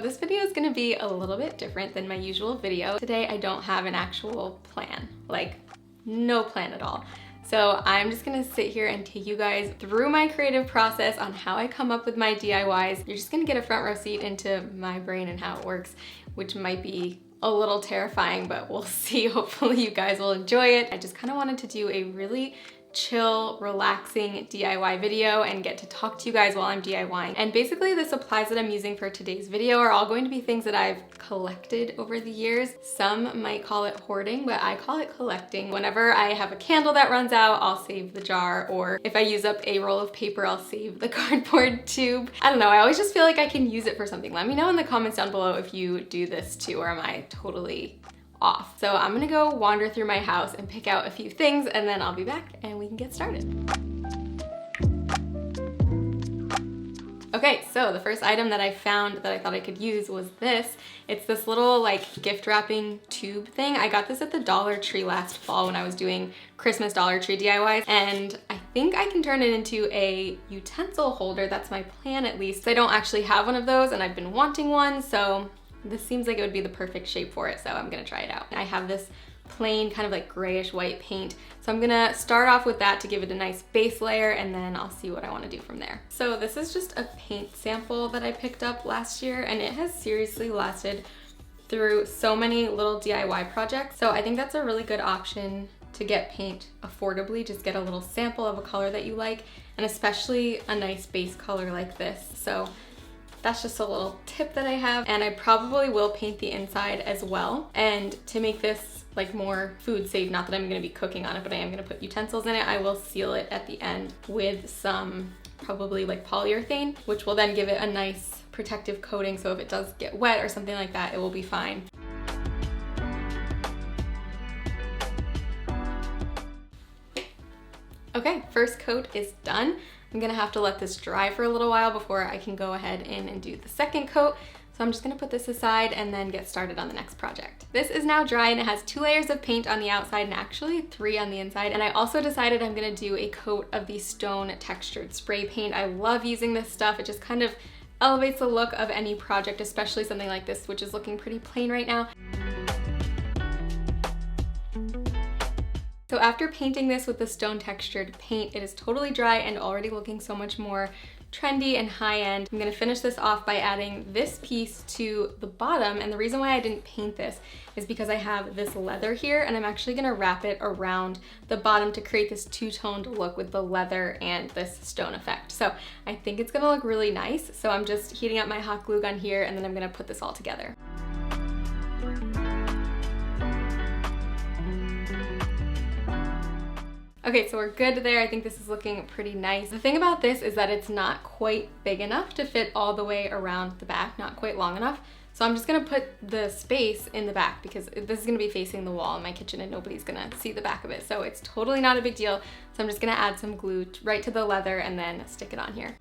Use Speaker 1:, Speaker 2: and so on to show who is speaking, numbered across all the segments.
Speaker 1: this video is gonna be a little bit different than my usual video. Today I don't have an actual plan, like no plan at all. So I'm just gonna sit here and take you guys through my creative process on how I come up with my DIYs. You're just gonna get a front row seat into my brain and how it works, which might be a little terrifying, but we'll see. Hopefully you guys will enjoy it. I just kind of wanted to do a really chill, relaxing DIY video and get to talk to you guys while I'm DIYing. And basically the supplies that I'm using for today's video are all going to be things that I've collected over the years. Some might call it hoarding, but I call it collecting. Whenever I have a candle that runs out, I'll save the jar, or if I use up a roll of paper, I'll save the cardboard tube. I don't know, I always just feel like I can use it for something. Let me know in the comments down below if you do this too, or am I totally off. So I'm gonna go wander through my house and pick out a few things, and then I'll be back and we can get started. Okay, so the first item that I found that I thought I could use was this. It's this little like gift wrapping tube thing. I got this at the Dollar Tree last fall when I was doing Christmas Dollar Tree DIYs, and I think I can turn it into a utensil holder. That's my plan, at least. I don't actually have one of those and I've been wanting one, so this seems like it would be the perfect shape for it, so I'm gonna try it out. I have this plain kind of like grayish white paint, so I'm gonna start off with that to give it a nice base layer, and then I'll see what I wanna do from there. So this is just a paint sample that I picked up last year, and it has seriously lasted through so many little DIY projects. So I think that's a really good option to get paint affordably. Just get a little sample of a color that you like, and especially a nice base color like this. So that's just a little tip that I have, and I probably will paint the inside as well. And to make this like more food safe, not that I'm gonna be cooking on it, but I am gonna put utensils in it, I will seal it at the end with some probably like polyurethane, which will then give it a nice protective coating, so if it does get wet or something like that, it will be fine. Okay, first coat is done. I'm gonna have to let this dry for a little while before I can go ahead in and do the second coat. So I'm just gonna put this aside and then get started on the next project. This is now dry and it has 2 layers of paint on the outside and actually 3 on the inside. And I also decided I'm gonna do a coat of the stone textured spray paint. I love using this stuff. It just kind of elevates the look of any project, especially something like this, which is looking pretty plain right now. So after painting this with the stone textured paint, it is totally dry and already looking so much more trendy and high-end. I'm gonna finish this off by adding this piece to the bottom, and the reason why I didn't paint this is because I have this leather here, and I'm actually gonna wrap it around the bottom to create this two-toned look with the leather and this stone effect. So I think it's gonna look really nice. So I'm just heating up my hot glue gun here, and then I'm gonna put this all together. Okay, so we're good there. I think this is looking pretty nice. The thing about this is that it's not quite big enough to fit all the way around the back, not quite long enough. So I'm just gonna put the space in the back because this is gonna be facing the wall in my kitchen and nobody's gonna see the back of it. So it's totally not a big deal. So I'm just gonna add some glue right to the leather and then stick it on here.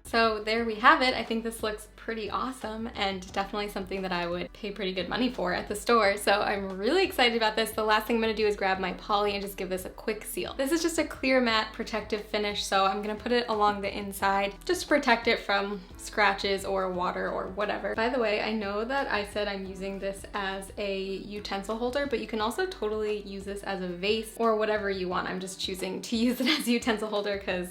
Speaker 1: So there we have it. I think this looks pretty awesome and definitely something that I would pay pretty good money for at the store. So I'm really excited about this. The last thing I'm gonna do is grab my poly and just give this a quick seal. This is just a clear matte protective finish, so I'm gonna put it along the inside just to protect it from scratches or water or whatever. By the way, I know that I said I'm using this as a utensil holder, but you can also totally use this as a vase or whatever you want. I'm just choosing to use it as a utensil holder because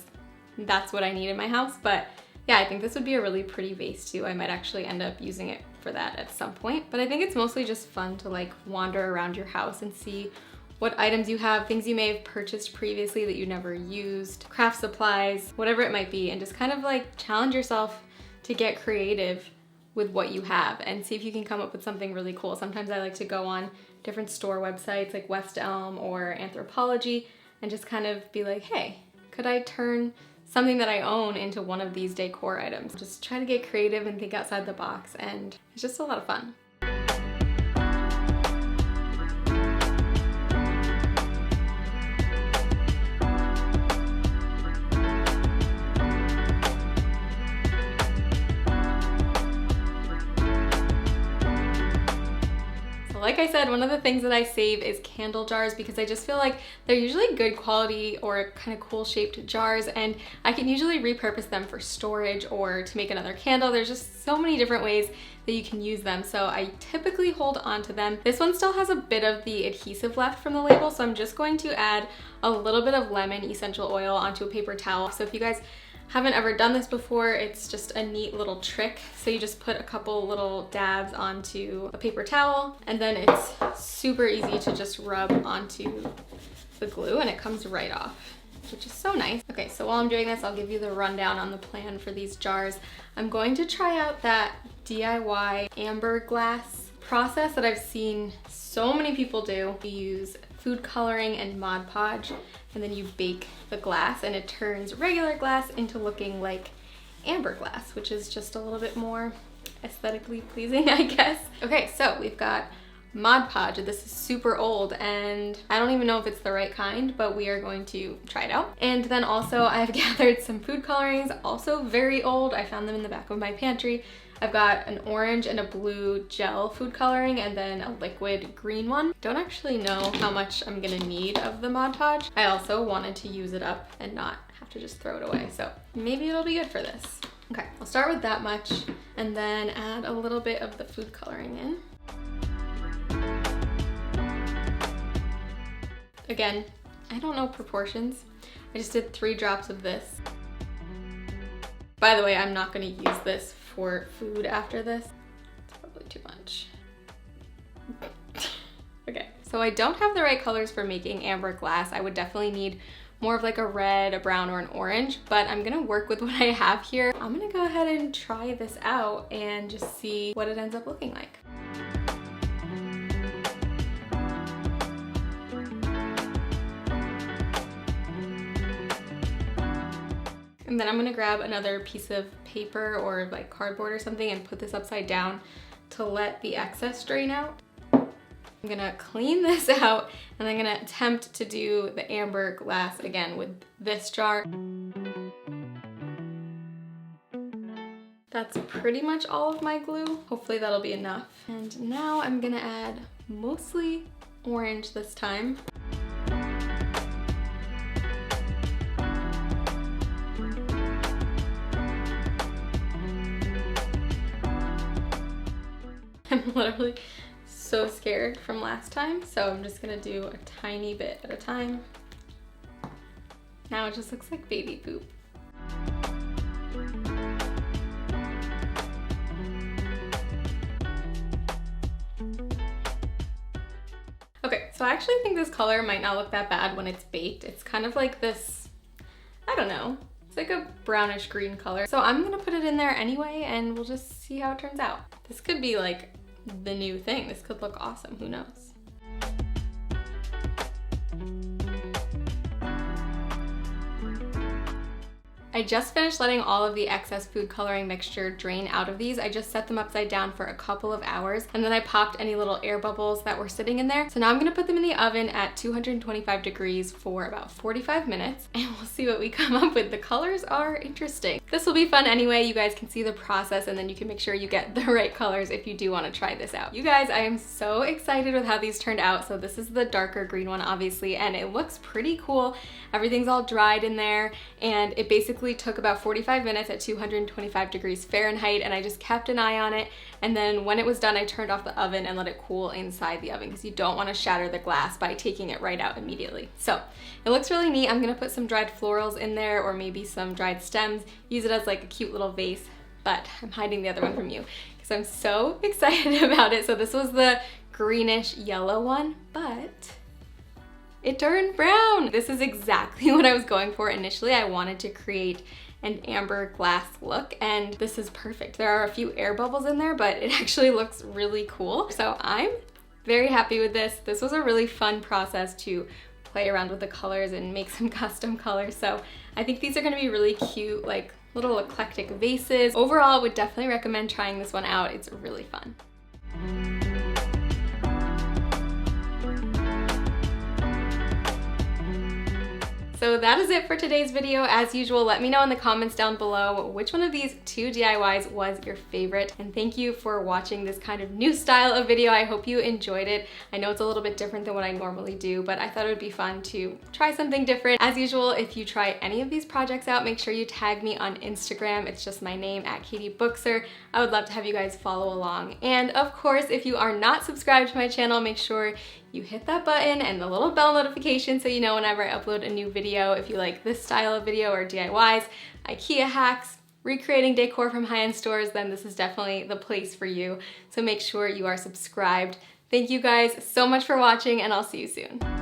Speaker 1: that's what I need in my house. But yeah, I think this would be a really pretty vase too. I might actually end up using it for that at some point. But I think it's mostly just fun to like wander around your house and see what items you have, things you may have purchased previously that you never used, craft supplies, whatever it might be, and just kind of like challenge yourself to get creative with what you have and see if you can come up with something really cool. Sometimes I like to go on different store websites like West Elm or Anthropologie and just kind of be like, hey, could I turn something that I own into one of these decor items? Just try to get creative and think outside the box, and it's just a lot of fun. like I said, one of the things that I save is candle jars because I just feel like they're usually good quality or kind of cool shaped jars, and I can usually repurpose them for storage or to make another candle. There's just so many different ways that you can use them, so I typically hold on to them. This one still has a bit of the adhesive left from the label, so I'm just going to add a little bit of lemon essential oil onto a paper towel. So if you guys haven't ever done this before, it's just a neat little trick. So you just put a couple little dabs onto a paper towel, and then it's super easy to just rub onto the glue and it comes right off, which is so nice. Okay, so while I'm doing this, I'll give you the rundown on the plan for these jars. I'm going to try out that DIY amber glass process that I've seen so many people do. You use food coloring and Mod Podge, and then you bake the glass and it turns regular glass into looking like amber glass, which is just a little bit more aesthetically pleasing, I guess. Okay, so we've got Mod Podge. This is super old and I don't even know if it's the right kind, but we are going to try it out. And then also I've gathered some food colorings, also very old. I found them in the back of my pantry. I've got an orange and a blue gel food coloring and then a liquid green one. Don't actually know how much I'm gonna need of the Mod Podge. I also wanted to use it up and not have to just throw it away, so maybe it'll be good for this. Okay, I'll start with that much and then add a little bit of the food coloring in. Again, I don't know proportions. I just did 3 drops of this. By the way, I'm not gonna use this for food after this. It's probably too much. Okay, so I don't have the right colors for making amber glass. I would definitely need more of like a red, a brown, or an orange, but I'm gonna work with what I have here. I'm gonna go ahead and try this out and just see what it ends up looking like. And then I'm gonna grab another piece of paper or like cardboard or something and put this upside down to let the excess drain out. I'm gonna clean this out and I'm gonna attempt to do the amber glass again with this jar. That's pretty much all of my glue. Hopefully that'll be enough. And now I'm gonna add mostly orange this time. I'm literally so scared from last time, so I'm just gonna do a tiny bit at a time. Now it just looks like baby poop. Okay, so I actually think this color might not look that bad when it's baked. It's kind of like this, I don't know, it's like a brownish green color. So I'm gonna put it in there anyway and we'll just see how it turns out. This could be like the new thing. This could look awesome, who knows? I just finished letting all of the excess food coloring mixture drain out of these. I just set them upside down for a couple of hours and then I popped any little air bubbles that were sitting in there. So now I'm gonna put them in the oven at 225 degrees for about 45 minutes and we'll see what we come up with. The colors are interesting. This will be fun anyway. You guys can see the process and then you can make sure you get the right colors if you do want to try this out. You guys, I am so excited with how these turned out. So this is the darker green one obviously and it looks pretty cool. Everything's all dried in there and it basically took about 45 minutes at 225 degrees Fahrenheit and I just kept an eye on it, and then when it was done I turned off the oven and let it cool inside the oven because you don't want to shatter the glass by taking it right out immediately. So it looks really neat. I'm gonna put some dried florals in there or maybe some dried stems, use it as like a cute little vase, but I'm hiding the other one from you because I'm so excited about it. So this was the greenish yellow one, but it turned brown. This is exactly what I was going for initially. I wanted to create an amber glass look and this is perfect. There are a few air bubbles in there, but it actually looks really cool. So I'm very happy with this. This was a really fun process to play around with the colors and make some custom colors. So I think these are gonna be really cute, like little eclectic vases. Overall, I would definitely recommend trying this one out. It's really fun. So that is it for today's video. As usual, let me know in the comments down below which one of these 2 DIYs was your favorite. And thank you for watching this kind of new style of video. I hope you enjoyed it. I know it's a little bit different than what I normally do, but I thought it would be fun to try something different. As usual, if you try any of these projects out, make sure you tag me on Instagram. It's just my name, @KatieBookser. I would love to have you guys follow along. And of course, if you are not subscribed to my channel, make sure you hit that button and the little bell notification so you know whenever I upload a new video. If you like this style of video or DIYs, IKEA hacks, recreating decor from high-end stores, then this is definitely the place for you. So make sure you are subscribed. Thank you guys so much for watching, and I'll see you soon.